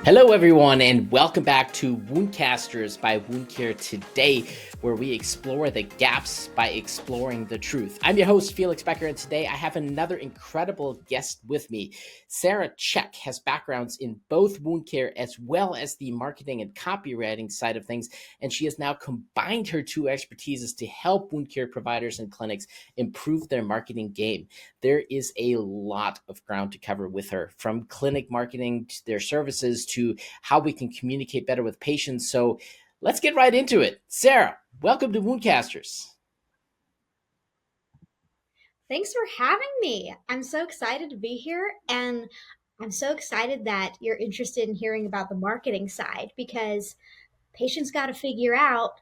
Hello, everyone, and welcome back to WoundCasters by Wound Care Today, where we explore the gaps by exploring the truth. I'm your host, Felix Boecker, and today I have another incredible guest with me. Sarah Check has backgrounds in both wound care as well as the marketing and copywriting side of things, and she has now combined her two expertises to help wound care providers and clinics improve their marketing game. There is a lot of ground to cover with her, from clinic marketing to their services to how we can communicate better with patients. So let's get right into it. Sarah, welcome to WoundCasters. Thanks for having me. I'm so excited to be here, and I'm so excited that you're interested in hearing about the marketing side, because patients got to figure out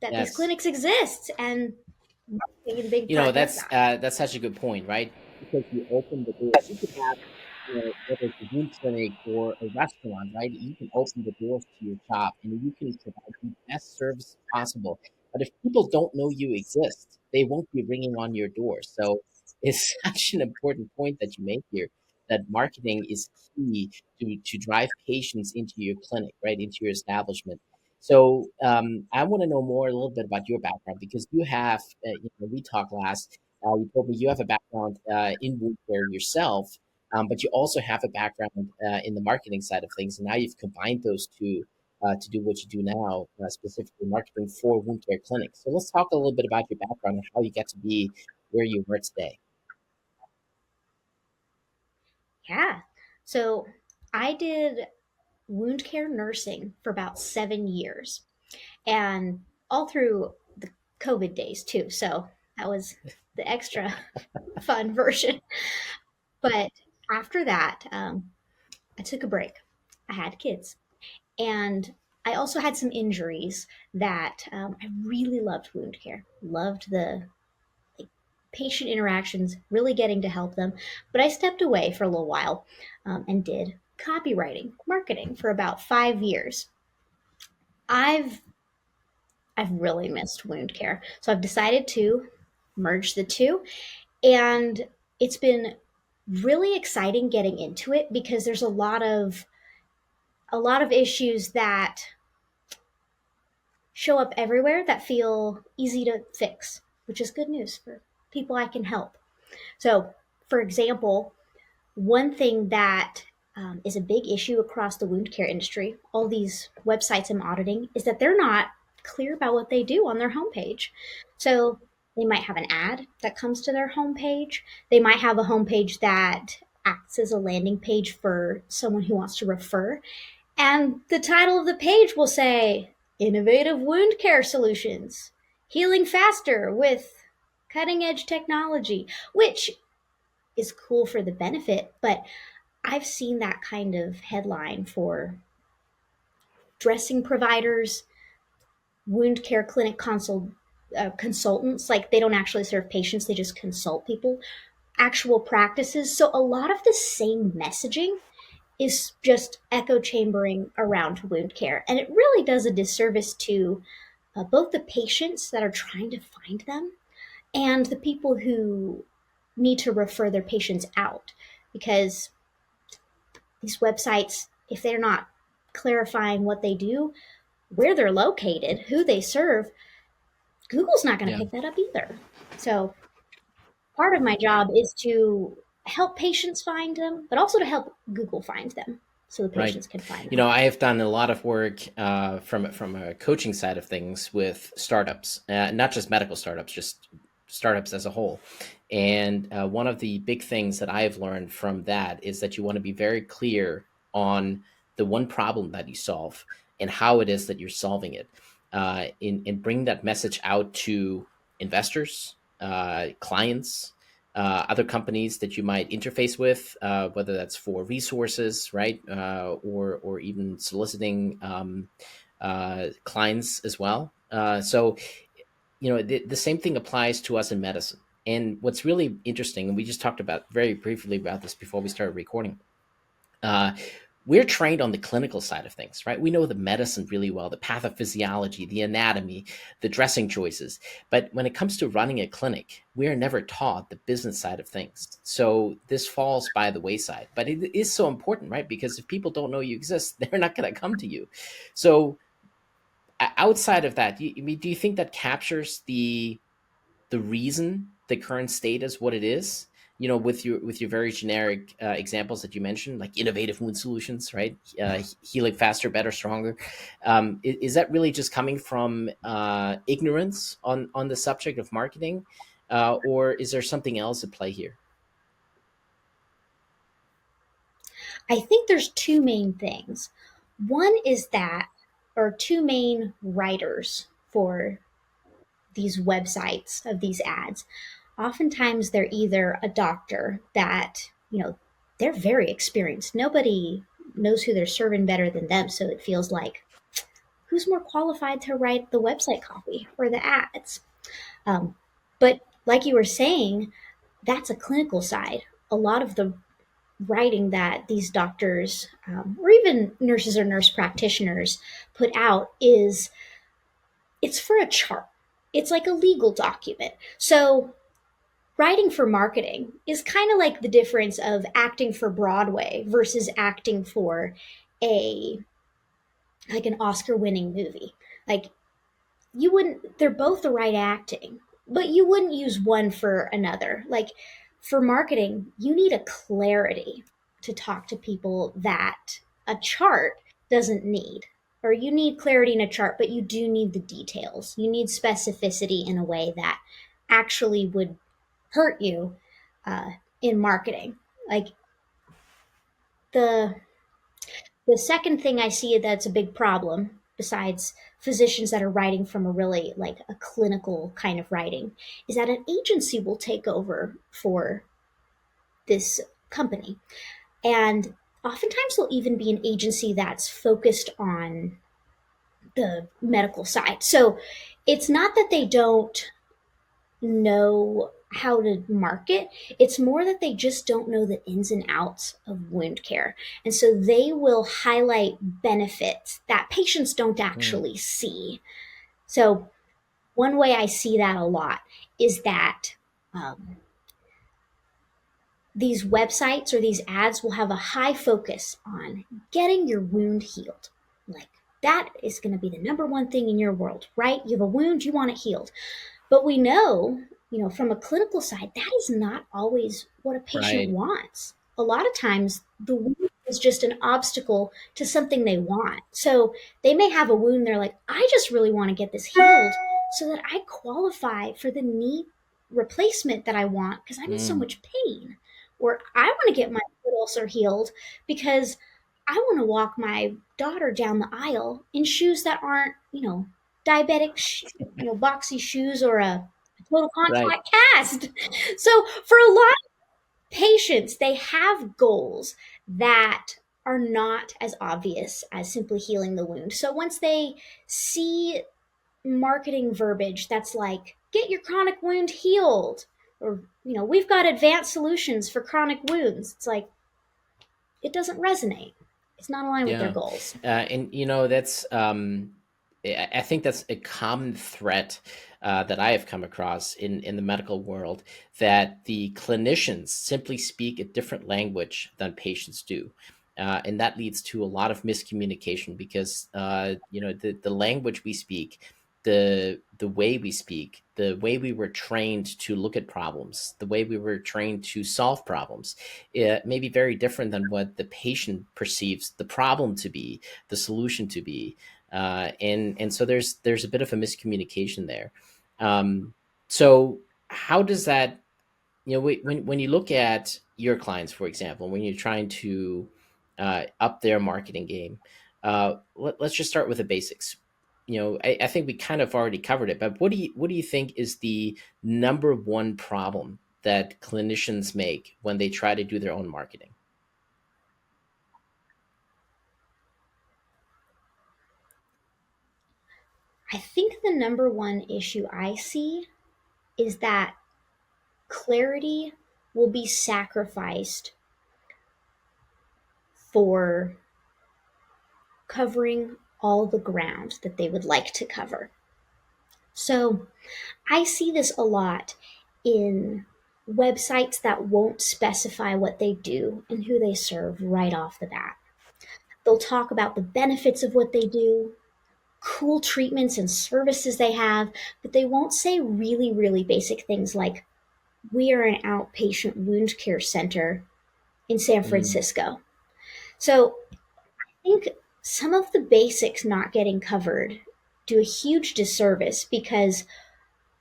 that these Yes. clinics exist, and marketing is a big part of that. That's such a good point, right? Because you open the doors. You could have, whether it's a wound clinic or a restaurant, right? You can open the doors to your shop and you can provide the best service possible. But if people don't know you exist, they won't be ringing on your door. So it's such an important point that you make here, that marketing is key to drive patients into your clinic, right? Into your establishment. So I want to know more a little bit about your background, because you have, we talked last, you told me you have a background in wound care yourself, but you also have a background in the marketing side of things. And now you've combined those two to do what you do now, specifically marketing for wound care clinics. So let's talk a little bit about your background and how you get to be where you were today. Yeah. So I did wound care nursing for about 7 years, and all through the COVID days too. So that was the extra fun version. But after that, I took a break. I had kids. And I also had some injuries that I really loved wound care, loved the like, patient interactions, really getting to help them. But I stepped away for a little while and did copywriting, marketing for about 5 years. I've I've really missed wound care, so I've decided to merge the two, and it's been really exciting getting into it because there's a lot of issues that show up everywhere that feel easy to fix, which is good news for people I can help. So, for example, one thing that is a big issue across the wound care industry, all these websites I'm auditing, is that they're not clear about what they do on their homepage. So, they might have an ad that comes to their homepage. They might have a homepage that acts as a landing page for someone who wants to refer. And the title of the page will say, Innovative Wound Care Solutions, Healing Faster with Cutting Edge Technology, which is cool for the benefit, but I've seen that kind of headline for dressing providers, wound care clinic consultants. Like, they don't actually serve patients, they just consult people, actual practices. So a lot of the same messaging is just echo chambering around wound care. And it really does a disservice to both the patients that are trying to find them and the people who need to refer their patients out. Because these websites, if they're not clarifying what they do, where they're located, who they serve, Google's not going to Yeah. pick that up either. So part of my job is to help patients find them, but also to help Google find them so the Right. patients can find them. I have done a lot of work from a coaching side of things with startups, not just medical startups, just startups as a whole. And one of the big things that I've learned from that is that you want to be very clear on the one problem that you solve and how it is that you're solving it, and bring that message out to investors, clients, other companies that you might interface with, whether that's for resources, right, or even soliciting clients as well. So the same thing applies to us in medicine. And what's really interesting, and we just talked about very briefly about this before we started recording, uh, we're trained on the clinical side of things, right? We know the medicine really well, the pathophysiology, the anatomy, the dressing choices. But when it comes to running a clinic, we're never taught the business side of things. So this falls by the wayside. But it is so important, right? Because if people don't know you exist, they're not going to come to you. So outside of that, I mean, do you think that captures the reason the current state is what it is, with your very generic examples that you mentioned, like innovative wound solutions, right? Healing faster, better, stronger. Is that really just coming from ignorance on the subject of marketing, or is there something else at play here? I think there's two main things. One is that, or two main writers for these websites of these ads. Oftentimes they're either a doctor that, they're very experienced. Nobody knows who they're serving better than them. So it feels like, who's more qualified to write the website copy or the ads? Um, but like you were saying, that's a clinical side. A lot of the writing that these doctors or even nurses or nurse practitioners put out is it's for a chart. It's like a legal document. So writing for marketing is kind of like the difference of acting for Broadway versus acting for a like an Oscar winning movie. Like you wouldn't they're both the right acting, but you wouldn't use one for another. Like for marketing, you need a clarity to talk to people that a chart doesn't need. Or you need clarity in a chart, but you do need the details. You need specificity in a way that actually would hurt you uh, in marketing. Like the the second thing I see that's a big problem, besides physicians that are writing from a really like a clinical kind of writing, is that an agency will take over for this company. And oftentimes there'll even be an agency that's focused on the medical side. So it's not that they don't know how to market. It's more that they just don't know the ins and outs of wound care. And so they will highlight benefits that patients don't Mm, actually see. So, one way I see that a lot is that um, these websites or these ads will have a high focus on getting your wound healed. Like, that is going to be the number one thing in your world, right? You have a wound, you want it healed. But we know, from a clinical side, that is not always what a patient right. wants. A lot of times, the wound is just an obstacle to something they want. So they may have a wound, they're like, I just really want to get this healed so that I qualify for the knee replacement that I want because I'm in so Mm, much pain. Or I want to get my foot ulcer healed because I want to walk my daughter down the aisle in shoes that aren't, diabetic, boxy shoes or a total right. contact cast. So for a lot of patients, they have goals that are not as obvious as simply healing the wound. So once they see marketing verbiage that's like, get your chronic wound healed, or, we've got advanced solutions for chronic wounds, it's like, it doesn't resonate. It's not aligned with their Yeah, goals. and that's I think that's a common threat that I have come across in the medical world, that the clinicians simply speak a different language than patients do. And that leads to a lot of miscommunication because the language we speak, the way we speak, the way we were trained to look at problems, the way we were trained to solve problems, it may be very different than what the patient perceives the problem to be, the solution to be, and so there's a bit of a miscommunication there. So how does that, when you look at your clients, for example, when you're trying to up their marketing game, let's just start with the basics. I think we kind of already covered it, but what do you think is the number one problem that clinicians make when they try to do their own marketing? I think the number one issue I see is that clarity will be sacrificed for covering all the ground that they would like to cover. So I see this a lot in websites that won't specify what they do and who they serve right off the bat. They'll talk about the benefits of what they do, cool treatments and services they have, but they won't say really, really basic things like, we are an outpatient wound care center in San Mm, Francisco. So I think some of the basics not getting covered do a huge disservice because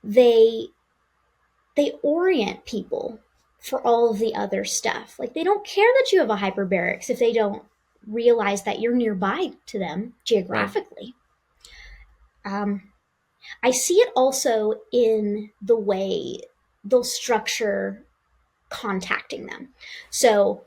they they orient people for all of the other stuff. Like they don't care that you have a hyperbarics if they don't realize that you're nearby to them right. geographically. Um, I see it also in the way they'll structure contacting them. So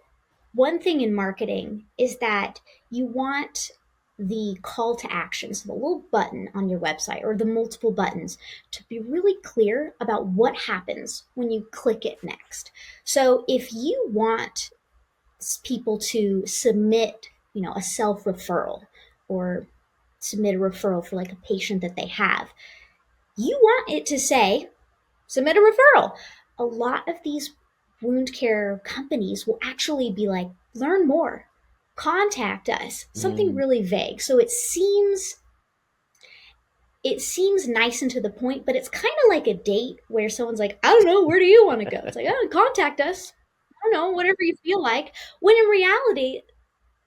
one thing in marketing is that you want the call to action, so the little button on your website or the multiple buttons, to be really clear about what happens when you click it next. So if you want people to submit, a self referral or submit a referral for like a patient that they have, you want it to say submit a referral. A lot of these wound care companies will actually be like, learn more, contact us, something Mm, really vague. So it seems nice and to the point, but it's kind of like a date where someone's like, I don't know, where do you want to go? It's like, oh, contact us. I don't know, whatever you feel like. When in reality,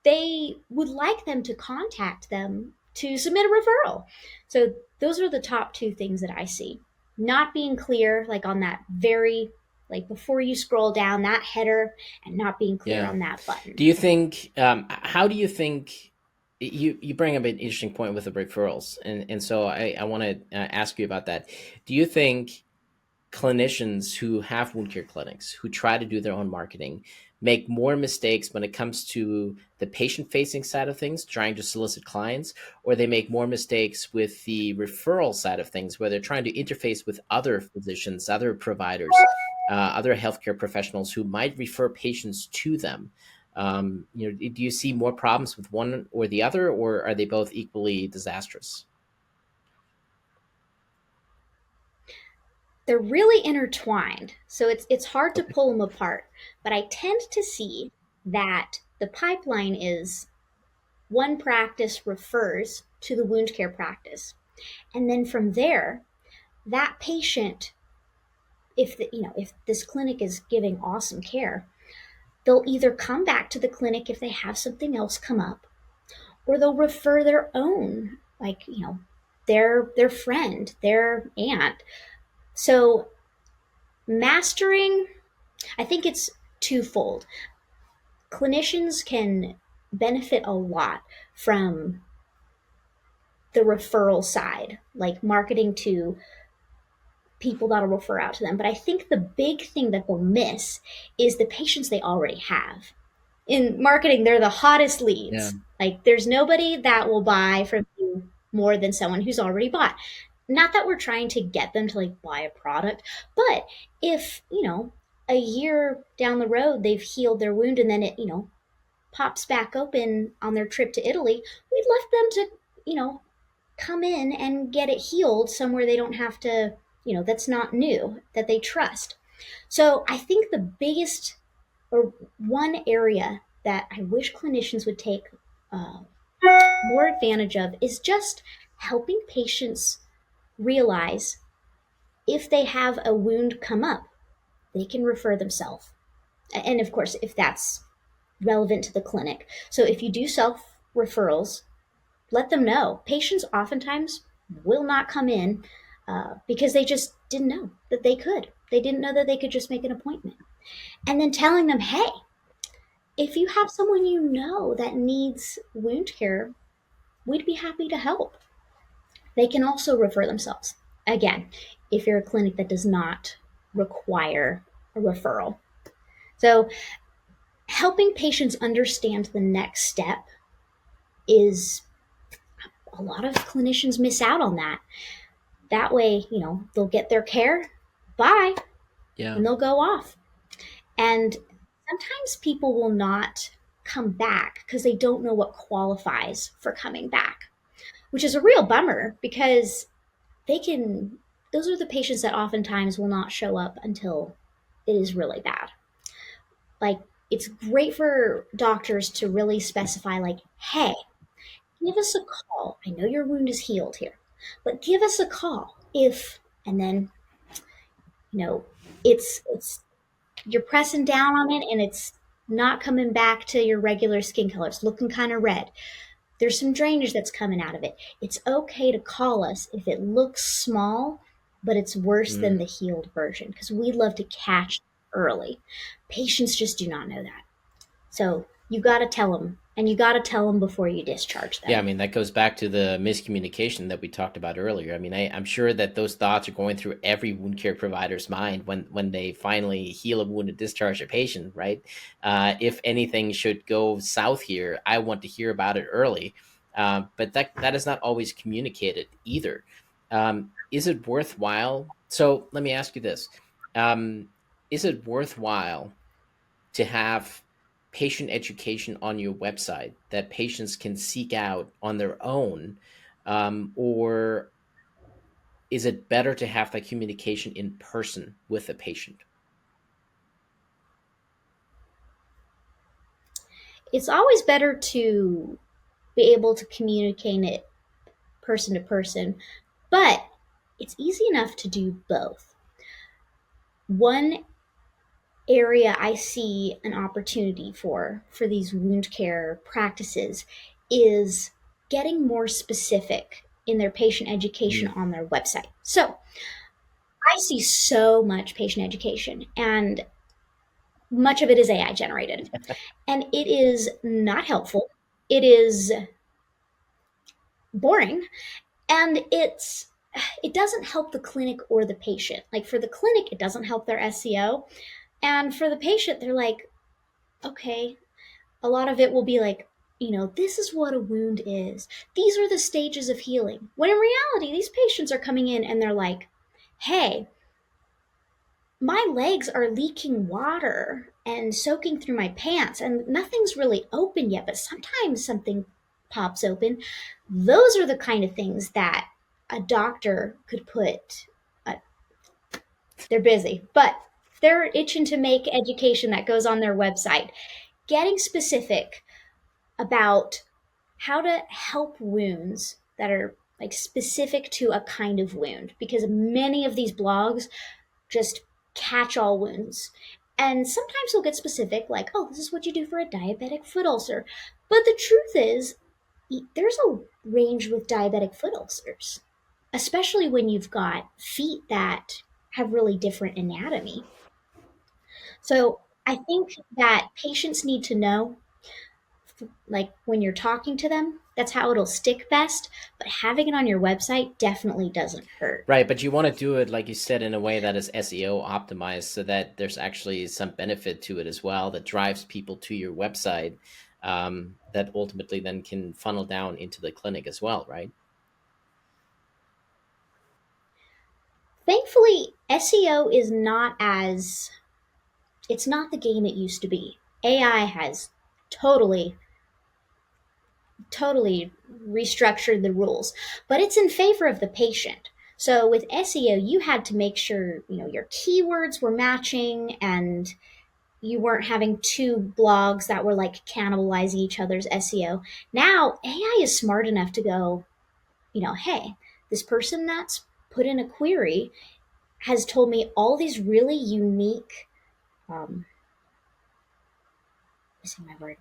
they would like them to contact them to submit a referral. So those are the top two things that I see. Not being clear, like on that very, like before you scroll down that header, and not being clear yeah. on that Do button. you think? How do you think? You bring up an interesting point with the referrals, and so I want to ask you about that. Do you think clinicians who have wound care clinics who try to do their own marketing make more mistakes when it comes to the patient facing side of things, trying to solicit clients, or they make more mistakes with the referral side of things where they're trying to interface with other physicians, other providers, other healthcare professionals who might refer patients to them? Do you see more problems with one or the other, or are they both equally disastrous? They're really intertwined, so it's hard to Okay. pull them apart. But I tend to see that the pipeline is one practice refers to the wound care practice, and then from there, that patient, if this clinic is giving awesome care, they'll either come back to the clinic if they have something else come up, or they'll refer their own, like, their friend, their aunt. So mastering, I think it's twofold. Clinicians can benefit a lot from the referral side, like marketing to people that'll refer out to them. But I think the big thing that they'll miss is the patients they already have. In marketing, they're the hottest Yeah. leads. Like there's nobody that will buy from you more than someone who's already bought. Not that we're trying to get them to like buy a product, but if, a year down the road they've healed their wound and then it, pops back open on their trip to Italy, we'd love them to, come in and get it healed somewhere they don't have to, that's not new, that they trust. So I think the biggest, or one area that I wish clinicians would take uh, more advantage of is just helping patients realize if they have a wound come up, they can refer themselves. And of course, if that's relevant to the clinic. So if you do self referrals, let them know. Patients oftentimes will not come in because they just didn't know that they could. They didn't know that they could just make an appointment. And then telling them, hey, if you have someone you know that needs wound care, we'd be happy to help. They can also refer themselves. Again, if you're a clinic that does not require a referral. So, helping patients understand the next step is, a lot of clinicians miss out on that. That way, they'll get their care, bye, Yeah. and they'll go off. And sometimes people will not come back because they don't know what qualifies for coming back, which is a real bummer because they can, those are the patients that oftentimes will not show up until it is really bad. Like, it's great for doctors to really specify, like, hey, give us a call. I know your wound is healed here, but give us a call if, and then, you know, it's you're pressing down on it and it's not coming back to your regular skin color. It's looking kind of red. There's some drainage that's coming out of it. It's okay to call us if it looks small, but it's worse than the healed version because we love to catch early. Patients just do not know that. So you got to tell them, and you got to tell them before you discharge them. Yeah, I mean, that goes back to the miscommunication that we talked about earlier. I mean, I'm sure that those thoughts are going through every wound care provider's mind when they finally heal a wound and discharge a patient, right? If anything should go south here, I want to hear about it early. But that is not always communicated either. Is it worthwhile? So let me ask you this. Is it worthwhile to have patient education on your website that patients can seek out on their own? Or is it better to have that communication in person with the patient? It's always better to be able to communicate it person to person, but it's easy enough to do both. One area I see an opportunity for these wound care practices is getting more specific in their patient education Mm. on their website. So I see so much patient education, and much of it is AI generated, and it is not helpful. It is boring, and it doesn't help the clinic or the patient. Like, for the clinic, it doesn't help their SEO, and for the patient, they're like, okay, a lot of it will be like, this is what a wound is. These are the stages of healing. When in reality, these patients are coming in and they're like, hey, my legs are leaking water and soaking through my pants, and nothing's really open yet, but sometimes something pops open. Those are the kind of things that a doctor could put. Uh, they're busy, but they're itching to make education that goes on their website. Getting specific about how to help wounds that are like specific to a kind of wound, because many of these blogs just catch all wounds. And sometimes they'll get specific, like, oh, this is what you do for a diabetic foot ulcer. But the truth is, there's a range with diabetic foot ulcers, especially when you've got feet that have really different anatomy. So I think that patients need to know, like, when you're talking to them, that's how it'll stick best. But having it on your website definitely doesn't hurt. Right, but you want to do it, like you said, in a way that is SEO optimized so that there's actually some benefit to it as well that drives people to your website, that ultimately then can funnel down into the clinic as well, right? Thankfully, SEO is not as, it's not the game it used to be. AI has totally, totally restructured the rules, but it's in favor of the patient. So with SEO, you had to make sure, your keywords were matching and you weren't having two blogs that were like cannibalizing each other's SEO. Now, AI is smart enough to go, hey, this person that's put in a query has told me all these really unique, missing my word.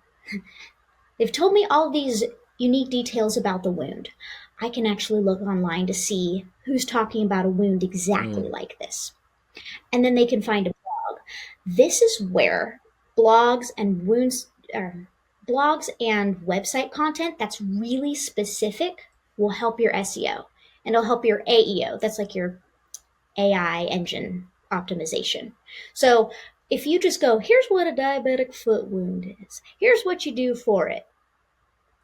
They've told me all these unique details about the wound. I can actually look online to see who's talking about a wound exactly Mm. like this. And then they can find a blog. This is where blogs and wounds, blogs and website content that's really specific will help your SEO, and it'll help your AEO. That's like your AI engine optimization. So if you just go, here's what a diabetic foot wound is, here's what you do for it.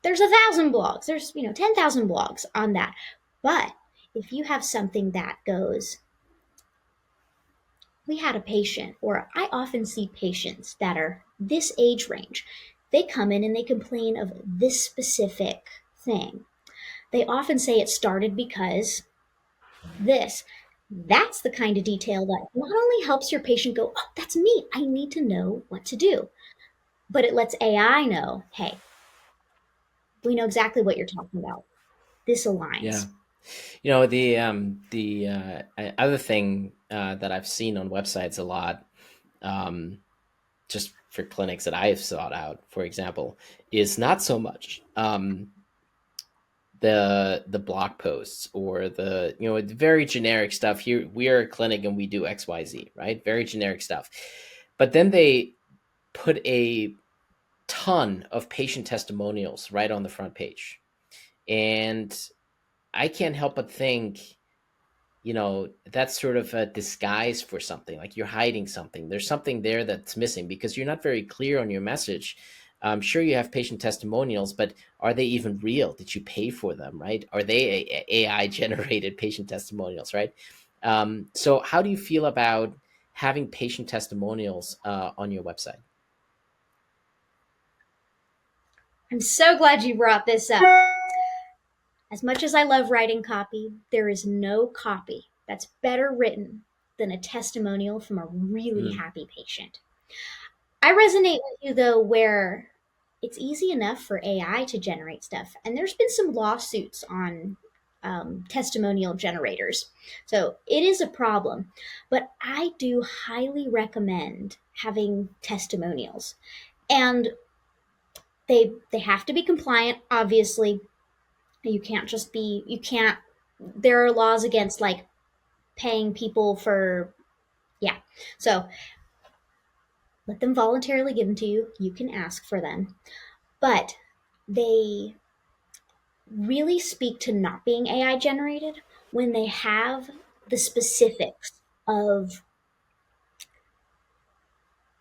There's 1,000 blogs. There's 10,000 blogs on that. But if you have something that goes, we had a patient, or I often see patients that are this age range. they come in and they complain of this specific thing. They often say it started because this. That's the kind of detail that not only helps your patient go, oh, that's me, I need to know what to do, but it lets AI know, hey, we know exactly what you're talking about. This Yeah. aligns. The other thing that I've seen on websites a lot, um, just for clinics that I've sought out, for example, is not so much the blog posts or the very generic stuff. Here we are a clinic and we do XYZ, right? Very generic stuff. But then they put a ton of patient testimonials right on the front page. And I can't help but think, that's sort of a disguise for something. Like you're hiding something. There's something there that's missing because you're not very clear on your message. I'm sure you have patient testimonials, but are they even real? Did you pay for them, right? Are they AI generated patient testimonials, right? So how do you feel about having patient testimonials on your website? I'm so glad you brought this up. As much as I love writing copy, there is no copy that's better written than a testimonial from a really Mm, happy patient. I resonate with you though, where it's easy enough for AI to generate stuff, and there's been some lawsuits on testimonial generators, so it is a problem. But I do highly recommend having testimonials, and they have to be compliant. Obviously, you can't. There are laws against like paying people for, yeah. So let them voluntarily give them to you. You can ask for them, but they really speak to not being AI generated when they have the specifics of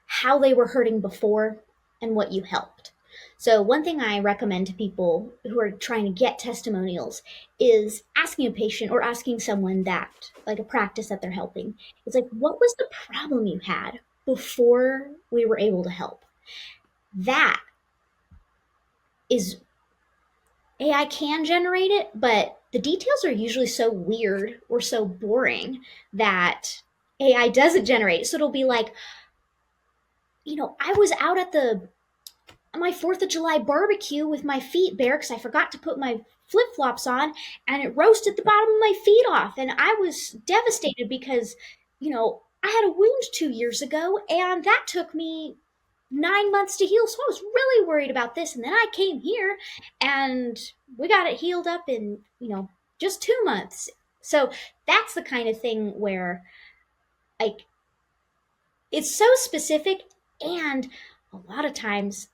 how they were hurting before and what you helped. So, one thing I recommend to people who are trying to get testimonials is asking a patient or asking someone that, like a practice that they're helping, it's like, what was the problem you had before we were able to help? That is, AI can generate it, but the details are usually so weird or so boring that AI doesn't generate it. So it'll be like, I was out at the my 4th of July barbecue with my feet bare because I forgot to put my flip flops on, and it roasted the bottom of my feet off. And I was devastated because, I had a wound 2 years ago, and that took me 9 months to heal. So I was really worried about this. And then I came here and we got it healed up in, just 2 months. So that's the kind of thing where, like, it's so specific. And a lot of times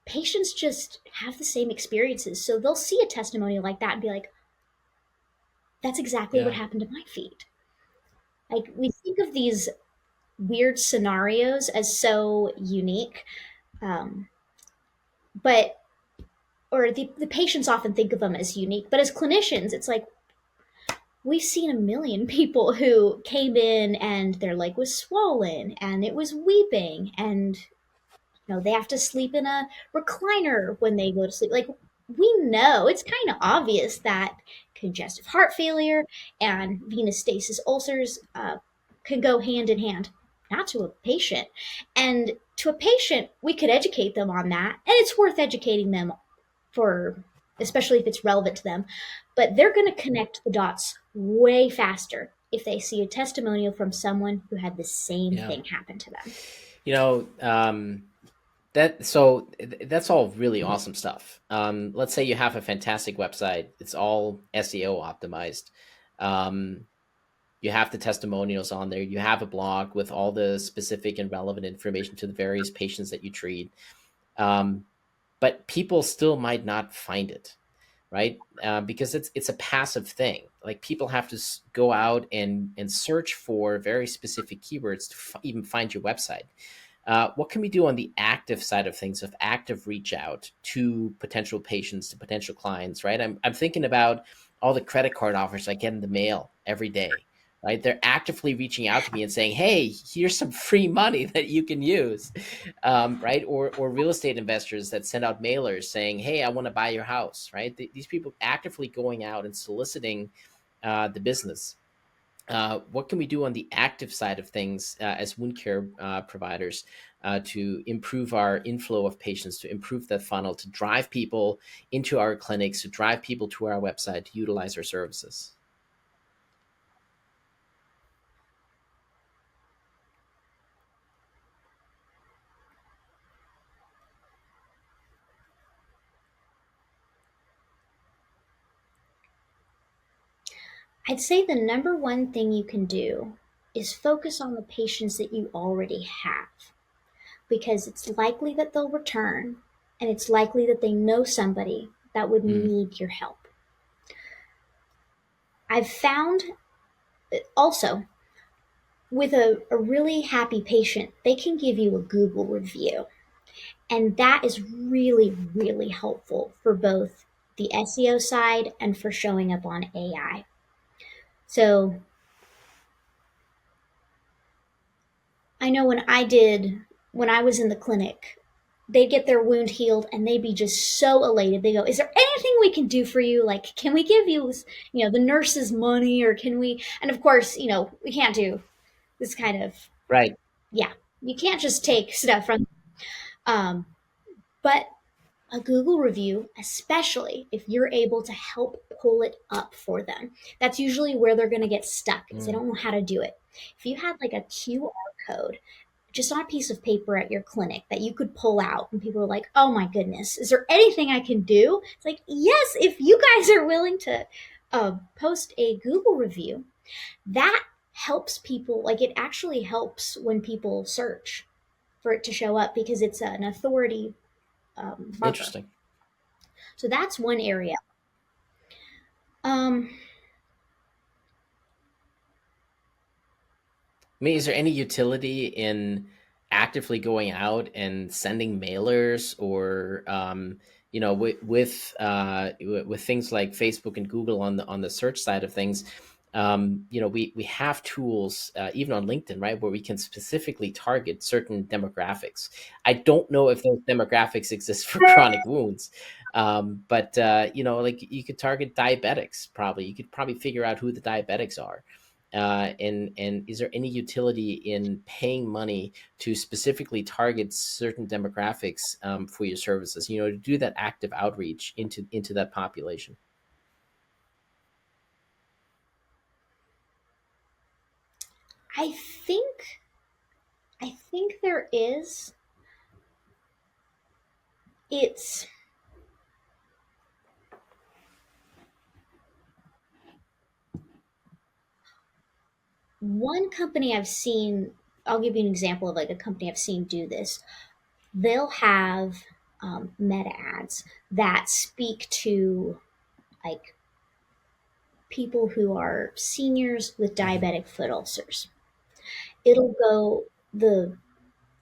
patients just have the same experiences. So they'll see a testimonial like that and be like, that's exactly what yeah. happened to my feet. Like, we think of these weird scenarios as so unique, um, but or the patients often think of them as unique, but as clinicians, it's like we've seen a million people who came in and their leg was swollen and it was weeping, and they have to sleep in a recliner when they go to sleep. Like, we know it's kind of obvious that congestive heart failure and venous stasis ulcers can go hand in hand. Not to a patient. And to a patient, we could educate them on that, and it's worth educating them for, especially if it's relevant to them. But they're going to connect the dots way faster if they see a testimonial from someone who had the same Yeah. thing happen to them. You know, that's all really awesome stuff. Let's say you have a fantastic website. It's all SEO optimized. Um, you have the testimonials on there. You have a blog with all the specific and relevant information to the various patients that you treat. Um, but people still might not find it, right? Because it's a passive thing. Like people have to go out and search for very specific keywords to even find your website. What can we do on the active side of things, of active reach out to potential patients, to potential clients, right? I'm thinking about all the credit card offers I get in the mail every day, right? They're actively reaching out to me and saying, "Hey, here's some free money that you can use," right? Or real estate investors that send out mailers saying, "Hey, I want to buy your house," right? These people actively going out and soliciting the business. What can we do on the active side of things as wound care providers to improve our inflow of patients, to improve that funnel, to drive people into our clinics, to drive people to our website to utilize our services? I'd say the number one thing you can do is focus on the patients that you already have, because it's likely that they'll return and it's likely that they know somebody that would Mm, need your help. I've found also with a really happy patient, they can give you a Google review. And that is really, really helpful for both the SEO side and for showing up on AI. So I know when I was in the clinic, they'd get their wound healed and they'd be just so elated. They go, "Is there anything we can do for you? Like, can we give you, the nurses money, or can we?" And of course, we can't do this kind of, right. yeah, you can't just take stuff from, um, but a Google review, especially if you're able to help pull it up for them. That's usually where they're going to get stuck, is they Mm, don't know how to do it. If you had like a QR code just on a piece of paper at your clinic that you could pull out and people are like, "Oh my goodness, is there anything I can do?" It's like, yes, if you guys are willing to post a Google review, that helps people. Like, it actually helps when people search for it to show up because it's an authority marker. interesting. So that's one area. Um, I mean, is there any utility in actively going out and sending mailers, or with things like Facebook and Google on the search side of things? We have tools even on LinkedIn, right, where we can specifically target certain demographics. I don't know if those demographics exist for chronic wounds, but like you could target diabetics. Probably you could probably figure out who the diabetics are. And is there any utility in paying money to specifically target certain demographics for your services? To do that active outreach into that population. I think I think there is. It's one company I've seen. I'll give you an example of like a company I've seen do this. They'll have meta ads that speak to like people who are seniors with Mhm. diabetic foot ulcers. It'll go the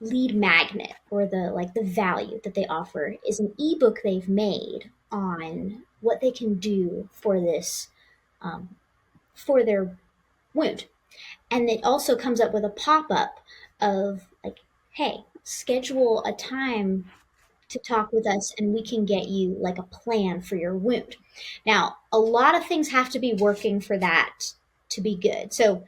lead magnet, or the value that they offer is an ebook they've made on what they can do for this, um, for their wound. And it also comes up with a pop-up of like, "Hey, schedule a time to talk with us and we can get you like a plan for your wound." Now, a lot of things have to be working for that to be good. So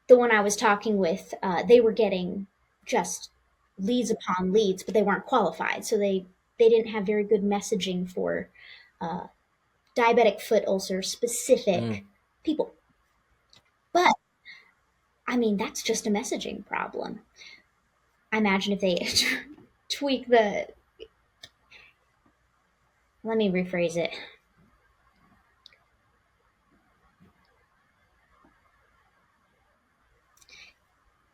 the one I was talking with, they were getting just leads upon leads, but they weren't qualified. So they didn't have very good messaging for uh, diabetic foot ulcer Mm, specific people. But I mean, that's just a messaging problem. I imagine if they tweak the, let me rephrase it.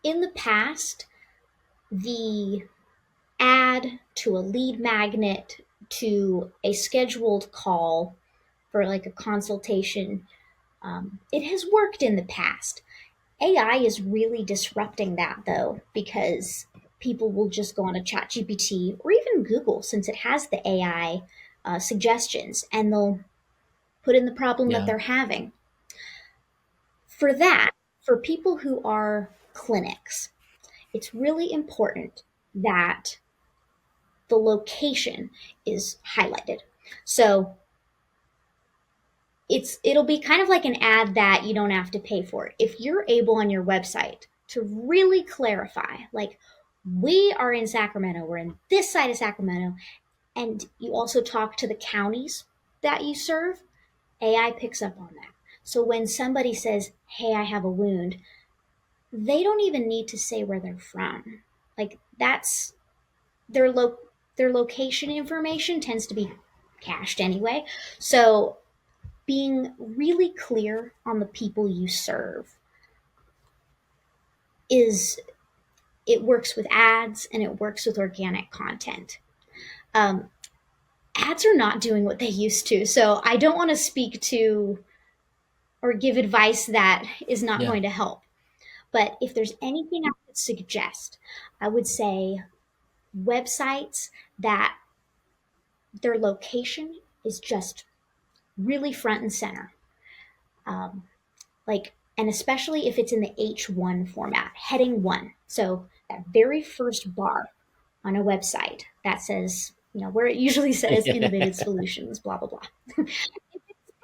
In the past, the ad to a lead magnet to a scheduled call for like a consultation, it has worked in the past. AI is really disrupting that though, because people will just go on a chat GPT or even Google, since it has the AI suggestions, and they'll put in the problem that yeah. they're having. For that, for people who are clinics, it's really important that the location is highlighted. So it'll be kind of like an ad that you don't have to pay for. If you're able on your website to really clarify, like, we are in Sacramento, we're in this side of Sacramento, and you also talk to the counties that you serve, AI picks up on that. So when somebody says, "Hey, I have a wound," they don't even need to say where they're from. Like, that's their their location information tends to be cached anyway. So being really clear on the people you serve is it works with ads and it works with organic content. Um, Ads are not doing what they used to, so I don't want to speak to or give advice that is not Yeah. going to help. But if there's anything I would suggest, I would say websites that their location is just really front and center. Um, like, and especially if it's in the H1 format, heading one. So that very first bar on a website that says, where it usually says innovative solutions, blah, blah, blah.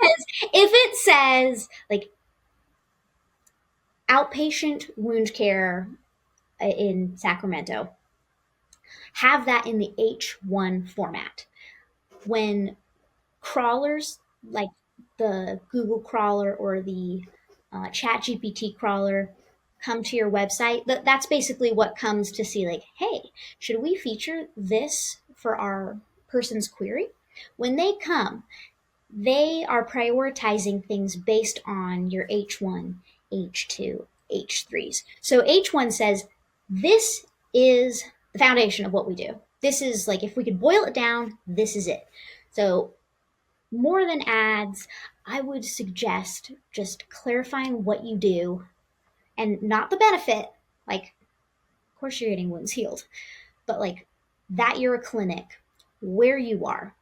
If it says like outpatient wound care in Sacramento, have that in the H1 format. When crawlers like the Google crawler or the Chat GPT crawler come to your website, that's basically what comes to see, like, hey, should we feature this for our person's query? When they come, they are prioritizing things based on your H1, H2, H3s. So H1 says, this is the foundation of what we do. This is like, if we could boil it down, this is it. So more than ads, I would suggest just clarifying what you do and not the benefit. Like, of course, you're getting wounds healed, but like that you're a clinic, where you are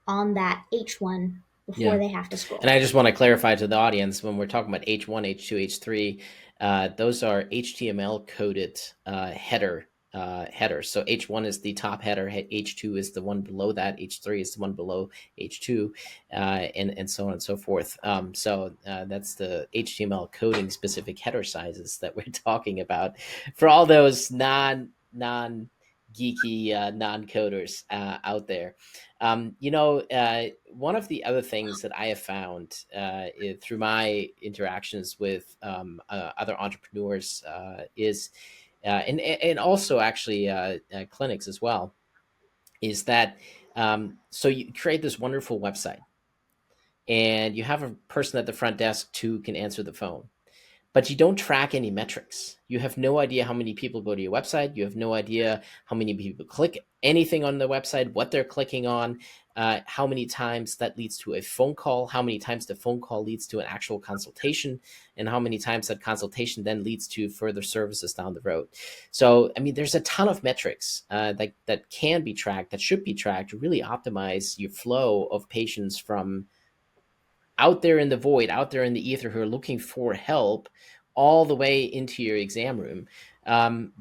on that H1 before Yeah. they have to And scroll. I just want to clarify to the audience when we're talking about H1, H2, H3, those are HTML coded headers. So H1 is the top header, H2 is the one below that, H3 is the one below H2, and so on and so forth. So that's the HTML coding specific header sizes that we're talking about for all those non geeky non coders out there. One of the other things that I have found through my interactions with other entrepreneurs is, and also actually clinics as well, is that so you create this wonderful website and you have a person at the front desk who can answer the phone, but you don't track any metrics. You have no idea how many people go to your website. You have no idea how many people click anything on the website, what they're clicking on, how many times that leads to a phone call, how many times the phone call leads to an actual consultation, and how many times that consultation then leads to further services down the road. So, I mean, there's a ton of metrics that can be tracked, that should be tracked to really optimize your flow of patients from out there in the void, out there in the ether, who are looking for help, all the way into your exam room.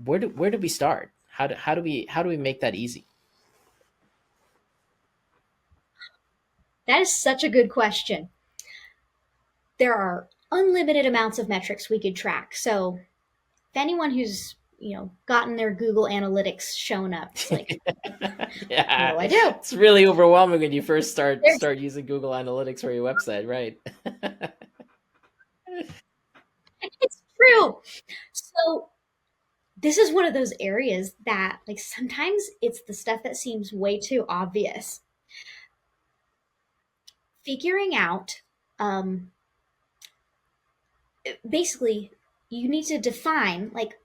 Where do we start? How do we make that easy? That is such a good question. There are unlimited amounts of metrics we could track. So if anyone who's gotten their Google Analytics shown up, it's like, what Yeah, do I do? it's really overwhelming when you first start There's, start using Google Analytics for your website, right? it's true. So this is one of those areas that, like, sometimes it's the stuff that seems way too obvious. Figuring out, um, basically, you need to define, like,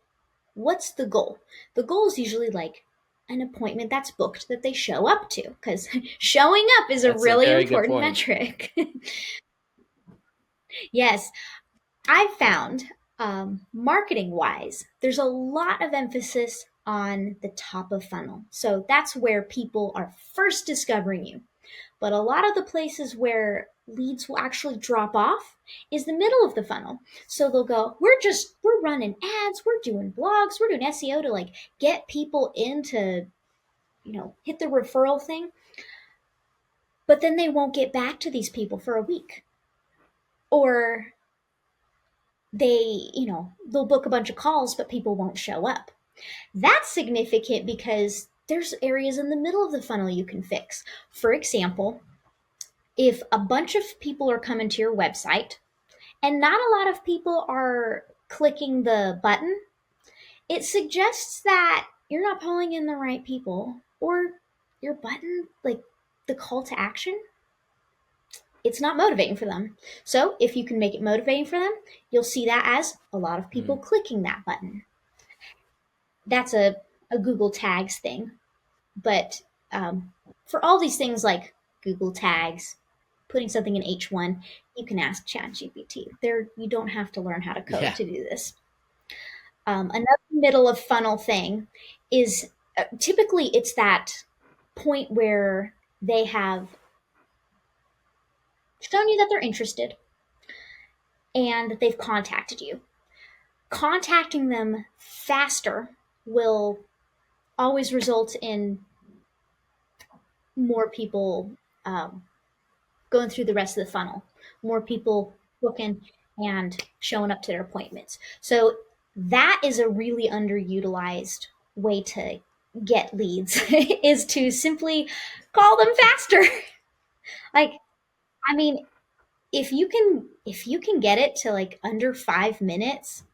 what's the goal. The goal is usually like an appointment that's booked that they show up to, because showing up is a That's a really very good important point. metric. Yes, I've found, marketing wise, there's a lot of emphasis on the top of funnel. So that's where people are first discovering you. But a lot of the places where leads will actually drop off is the middle of the funnel. So they'll go, we're running ads, we're doing blogs, we're doing SEO to like get people into, hit the referral thing. But then they won't get back to these people for a week. Or they'll book a bunch of calls, but people won't show up. That's significant because there's areas in the middle of the funnel you can fix. For example, if a bunch of people are coming to your website and not a lot of people are clicking the button, it suggests that you're not pulling in the right people, or your button, like the call to action, it's not motivating for them. So if you can make it motivating for them, you'll see that as a lot of people Mm. clicking that button. That's a Google Tags thing. But for all these things like Google Tags, putting something in H1, you can ask ChatGPT. There, you don't have to learn how to code Yeah. to do this. Another middle of funnel thing is typically it's that point where they have shown you that they're interested and that they've contacted you. Contacting them faster will always result in more people going through the rest of the funnel, more people booking and showing up to their appointments. So that is a really underutilized way to get leads is to simply call them faster. Like, I mean, if you can get it to like under 5 minutes,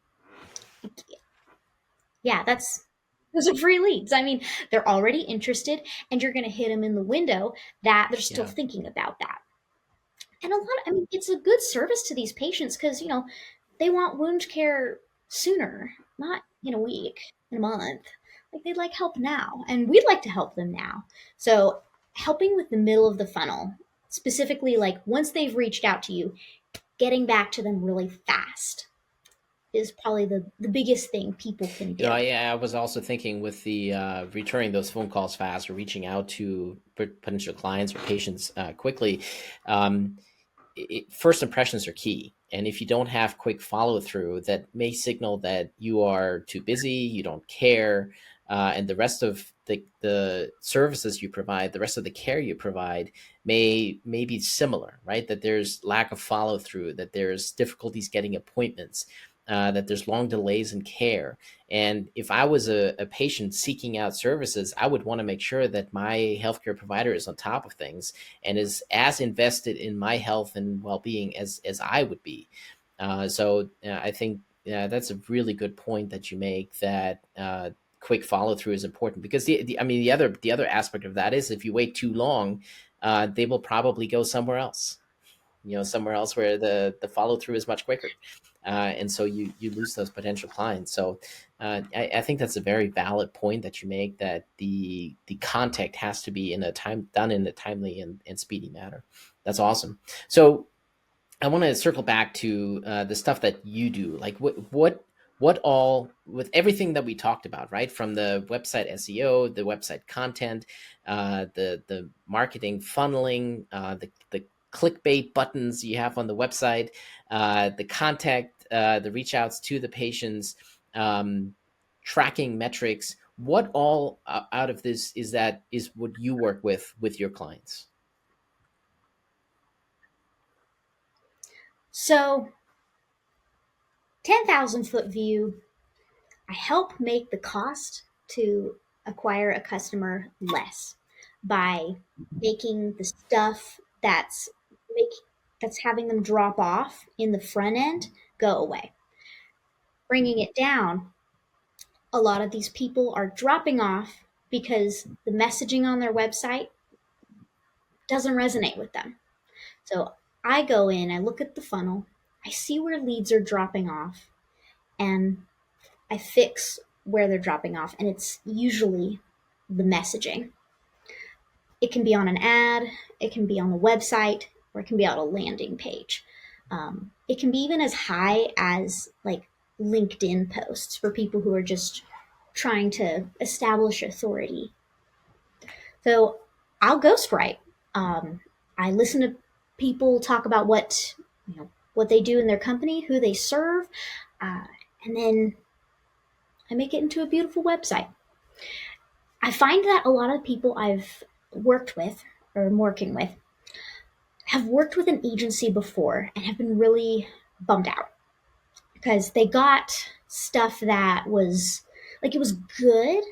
yeah, those are free leads. I mean, they're already interested, and you're going to hit them in the window that they're still Yeah. thinking about that. And I mean, it's a good service to these patients because, they want wound care sooner, not in a week, in a month. Like, they'd like help now, and we'd like to help them now. So, helping with the middle of the funnel, specifically, like once they've reached out to you, getting back to them really fast is probably the biggest thing people can do. I was also thinking with the returning those phone calls fast or reaching out to potential clients or patients quickly. Um, First impressions are key. And if you don't have quick follow through, that may signal that you are too busy, you don't care, and the rest of the services you provide, the rest of the care you provide may be similar, right? That there's lack of follow through, that there's difficulties getting appointments, that there's long delays in care. And if I was a patient seeking out services, I would want to make sure that my healthcare provider is on top of things and is as invested in my health and well-being as I would be. I think that's a really good point that you make, that quick follow-through is important, because the other aspect of that is if you wait too long, they will probably go somewhere else, somewhere else where the follow through is much quicker, and so you lose those potential clients. So I think that's a very valid point that you make, that the contact has to be done in a timely and speedy manner. That's awesome. So I want to circle back to the stuff that you do. Like what all, with everything that we talked about, right? From the website SEO, the website content, the marketing funneling, the clickbait buttons you have on the website, the contact, the reach outs to the patients, tracking metrics. What all out of this is what you work with your clients? So, 10,000-foot view, I help make the cost to acquire a customer less by making the stuff make that's having them drop off in the front end go away. Bringing it down, a lot of these people are dropping off because the messaging on their website doesn't resonate with them. So I go in, I look at the funnel, I see where leads are dropping off, and I fix where they're dropping off. And it's usually the messaging. It can be on an ad, it can be on the website, or it can be on a landing page. It can be even as high as like LinkedIn posts for people who are just trying to establish authority. So I'll ghostwrite. I listen to people talk about what they do in their company, who they serve, uh, and then I make it into a beautiful website. I find that a lot of people I've worked with or am working with have worked with an agency before and have been really bummed out because they got stuff that was like it was good,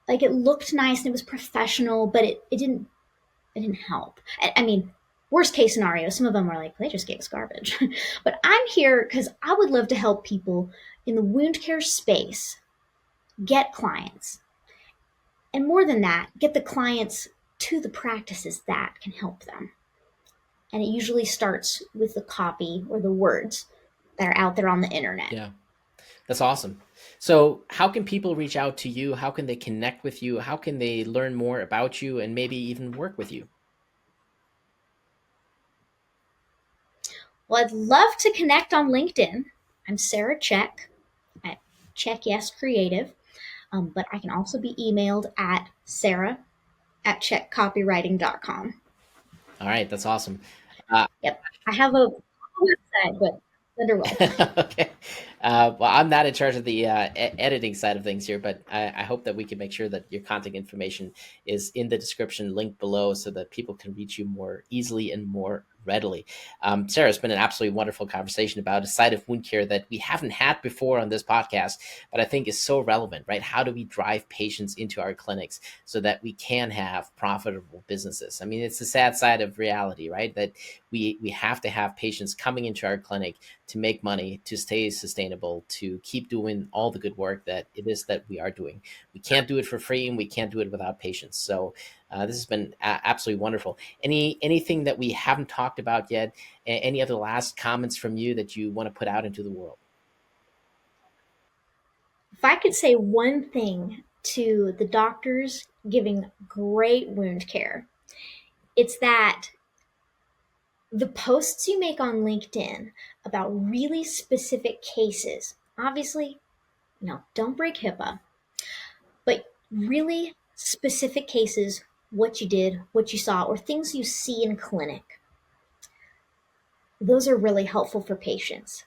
like it looked nice and it was professional, but it didn't help. I mean, worst case scenario, some of them are like, they just gave us garbage. But I'm here because I would love to help people in the wound care space get clients. And more than that, get the clients to the practices that can help them. And it usually starts with the copy or the words that are out there on the internet. Yeah, that's awesome. So how can people reach out to you? How can they connect with you? How can they learn more about you and maybe even work with you? Well, I'd love to connect on LinkedIn. I'm Sarah Check at Check Yes Creative. But I can also be emailed at sarah@checkcopywriting.com. All right, that's awesome. Uh, Yep. I have a website, but underway. okay. Well, I'm not in charge of the editing side of things here, but I hope that we can make sure that your contact information is in the description linked below so that people can reach you more easily and more readily. Sarah, it's been an absolutely wonderful conversation about a side of wound care that we haven't had before on this podcast, but I think is so relevant, right? How do we drive patients into our clinics so that we can have profitable businesses? I mean, it's the sad side of reality, right? That we have to have patients coming into our clinic to make money, to stay sustainable, to keep doing all the good work that it is that we are doing. We can't do it for free, and we can't do it without patients. So this has been absolutely wonderful. Anything that we haven't talked about yet? Any other last comments from you that you want to put out into the world? If I could say one thing to the doctors giving great wound care, it's that the posts you make on LinkedIn about really specific cases, obviously, don't break HIPAA, but really specific cases, what you did, what you saw, or things you see in clinic, those are really helpful for patients.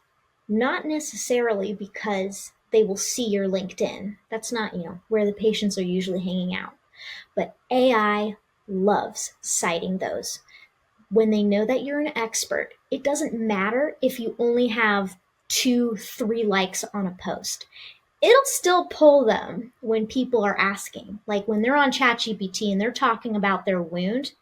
Not necessarily because they will see your LinkedIn. That's not, where the patients are usually hanging out. But AI loves citing those. When they know that you're an expert, it doesn't matter if you only have 2, 3 likes on a post. It'll still pull them when people are asking. Like when they're on ChatGPT and they're talking about their wound,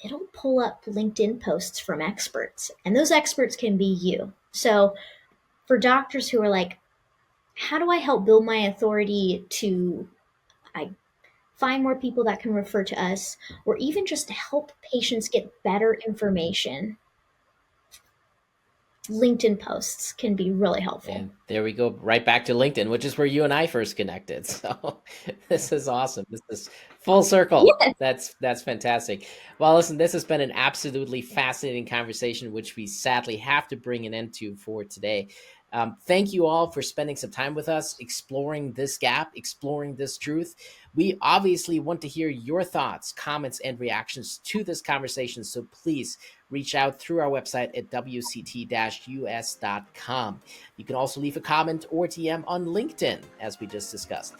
it'll pull up LinkedIn posts from experts, and those experts can be you. So, for doctors who are like, how do I help build my authority to I find more people that can refer to us, or even just to help patients get better information, LinkedIn posts can be really helpful. And there we go, right back to LinkedIn, which is where you and I first connected. So this is awesome. This is full circle. Yes. That's fantastic. Well, listen, this has been an absolutely fascinating conversation, which we sadly have to bring an end to for today. Thank you all for spending some time with us, exploring this gap, exploring this truth. We obviously want to hear your thoughts, comments, and reactions to this conversation. So please reach out through our website at wct-us.com. You can also leave a comment or DM on LinkedIn, as we just discussed.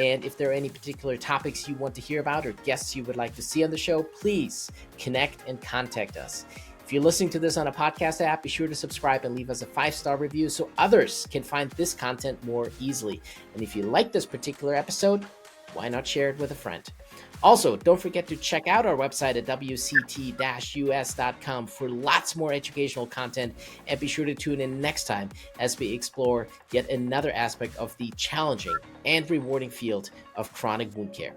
And if there are any particular topics you want to hear about or guests you would like to see on the show, please connect and contact us. If you're listening to this on a podcast app, be sure to subscribe and leave us a 5-star review so others can find this content more easily. And if you like this particular episode, why not share it with a friend? Also, don't forget to check out our website at wct-us.com for lots more educational content, and be sure to tune in next time as we explore yet another aspect of the challenging and rewarding field of chronic wound care.